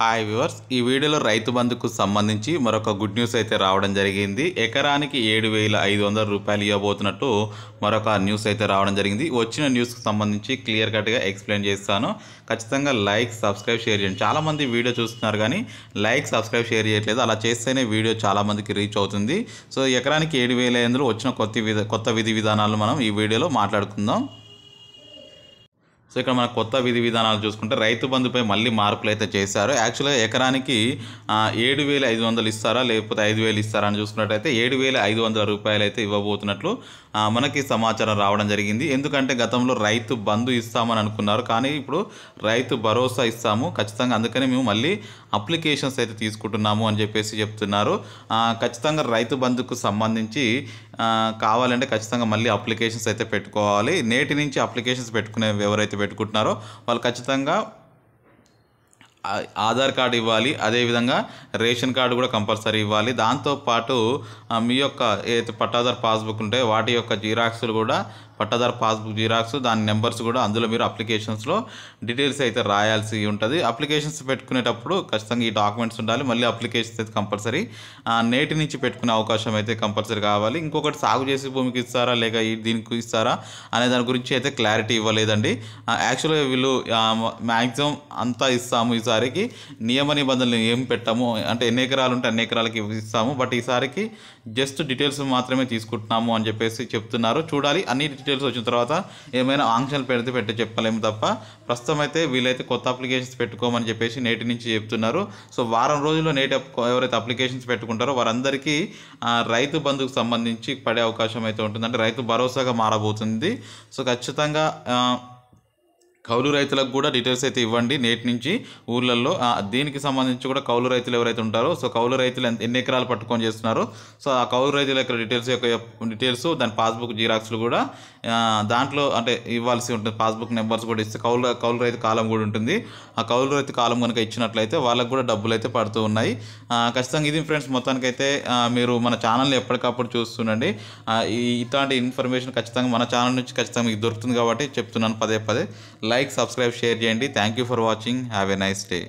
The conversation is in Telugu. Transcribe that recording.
హాయ్ వ్యూవర్స్, ఈ వీడియోలో రైతు బంధుకు సంబంధించి మరొక గుడ్ న్యూస్ అయితే రావడం జరిగింది. ఎకరానికి 7,500 రూపాయలు ఇవ్వబోతున్నట్టు మరొక న్యూస్ అయితే రావడం జరిగింది. వచ్చిన న్యూస్కి సంబంధించి క్లియర్ కట్గా ఎక్స్ప్లెయిన్ చేస్తాను. ఖచ్చితంగా లైక్, సబ్స్క్రైబ్, షేర్ చేయండి. చాలామంది వీడియో చూస్తున్నారు కానీ లైక్, సబ్స్క్రైబ్, షేర్ చేయట్లేదు. అలా చేస్తేనే వీడియో చాలామందికి రీచ్ అవుతుంది. సో ఎకరానికి 7,500 వచ్చిన కొత్త విధి విధానాలు మనం ఈ వీడియోలో మాట్లాడుకుందాం. సో ఇక్కడ మన కొత్త విధి విధానాలు చూసుకుంటే రైతు బంధుపై మళ్ళీ మార్పులు అయితే చేశారు. యాక్చువల్గా ఎకరానికి 7,500 ఇస్తారా లేకపోతే 5,000 ఇస్తారా అని చూసుకున్నట్టయితే 7,500 రూపాయలు అయితే ఇవ్వబోతున్నట్లు మనకి సమాచారం రావడం జరిగింది. ఎందుకంటే గతంలో రైతు బంధు ఇస్తామని అనుకున్నారు, కానీ ఇప్పుడు రైతు భరోసా ఇస్తాము ఖచ్చితంగా, అందుకని మేము మళ్ళీ అప్లికేషన్స్ అయితే తీసుకుంటున్నాము అని చెప్పేసి చెప్తున్నారు. ఖచ్చితంగా రైతు బంధుకు సంబంధించి కావాలంటే ఖచ్చితంగా మళ్ళీ అప్లికేషన్స్ అయితే పెట్టుకోవాలి. నేటి నుంచి అప్లికేషన్స్ పెట్టుకునే ఎవరైతే పెట్టుకుంటున్నారో వాళ్ళు ఖచ్చితంగా ఆధార్ కార్డు ఇవ్వాలి, అదేవిధంగా రేషన్ కార్డు కూడా కంపల్సరీ ఇవ్వాలి. దాంతోపాటు మీ యొక్క ఏదైతే పట్టాదారు పాస్బుక్ ఉంటే వాటి యొక్క జిరాక్స్లు కూడా, పట్టాదారు పాస్బుక్ జిరాక్స్, దాని నెంబర్స్ కూడా అందులో మీరు అప్లికేషన్స్లో డీటెయిల్స్ అయితే రాయాల్సి ఉంటుంది. అప్లికేషన్స్ పెట్టుకునేటప్పుడు ఖచ్చితంగా ఈ డాక్యుమెంట్స్ ఉండాలి. మళ్ళీ అప్లికేషన్స్ అయితే కంపల్సరీ నేటి నుంచి పెట్టుకునే అవకాశం అయితే కంపల్సరీ కావాలి. ఇంకొకటి, సాగు చేసే భూమికి ఇస్తారా లేక దీనికి ఇస్తారా అనే దాని గురించి అయితే క్లారిటీ ఇవ్వలేదండి. యాక్చువల్గా వీళ్ళు మ్యాక్సిమం అంతా ఇస్తాము, ఈసారికి నియమ నిబంధనలు ఏం పెట్టాము అంటే ఎన్ని ఎకరాలు ఉంటే అన్ని ఎకరాలకి ఇస్తాము, బట్ ఈసారికి జస్ట్ డీటెయిల్స్ మాత్రమే తీసుకుంటున్నాము అని చెప్పేసి చెప్తున్నారు. చూడాలి, అన్ని డీటెయిల్స్ వచ్చిన తర్వాత ఏమైనా ఆంక్షలు పెడితే చెప్పలేము తప్ప ప్రస్తుతం అయితే వీళ్ళైతే కొత్త అప్లికేషన్స్ పెట్టుకోమని చెప్పేసి నేటి నుంచి చెప్తున్నారు. సో వారం రోజుల్లో ఎవరైతే అప్లికేషన్స్ పెట్టుకుంటారో వారందరికీ రైతు బంధుకు సంబంధించి పడే అవకాశం అయితే ఉంటుంది, అంటే రైతు భరోసాగా మారబోతుంది. సో ఖచ్చితంగా కౌలు రైతులకు కూడా డీటెయిల్స్ అయితే ఇవ్వండి నేటి నుంచి ఊర్లలో. దీనికి సంబంధించి కూడా కౌలు రైతులు ఎవరైతే ఉంటారో, సో కౌలు రైతులు ఎన్ని ఎకరాలు పట్టుకొని చేస్తున్నారో, సో ఆ కౌలు రైతుల యొక్క డీటెయిల్స్ దాని పాస్బుక్ జిరాక్స్లు కూడా దాంట్లో అంటే ఇవ్వాల్సి ఉంటుంది. పాస్బుక్ నెంబర్స్ కూడా ఇస్తే కౌలు రైతు కాలం కూడా ఉంటుంది. ఆ కౌలు రైతు కాలం కనుక ఇచ్చినట్లయితే వాళ్ళకు కూడా డబ్బులు అయితే పడుతూ ఉన్నాయి. ఖచ్చితంగా ఇది ఫ్రెండ్స్, మొత్తానికైతే మీరు మన ఛానల్ని ఎప్పటికప్పుడు చూస్తుండండి. ఇట్లాంటి ఇన్ఫర్మేషన్ ఖచ్చితంగా మన ఛానల్ నుంచి ఖచ్చితంగా మీకు దొరుకుతుంది కాబట్టి చెప్తున్నాను పదే పదే. లైక్, సబ్స్క్రైబ్, షేర్ చేయండి. Thank you for watching. Have a nice day.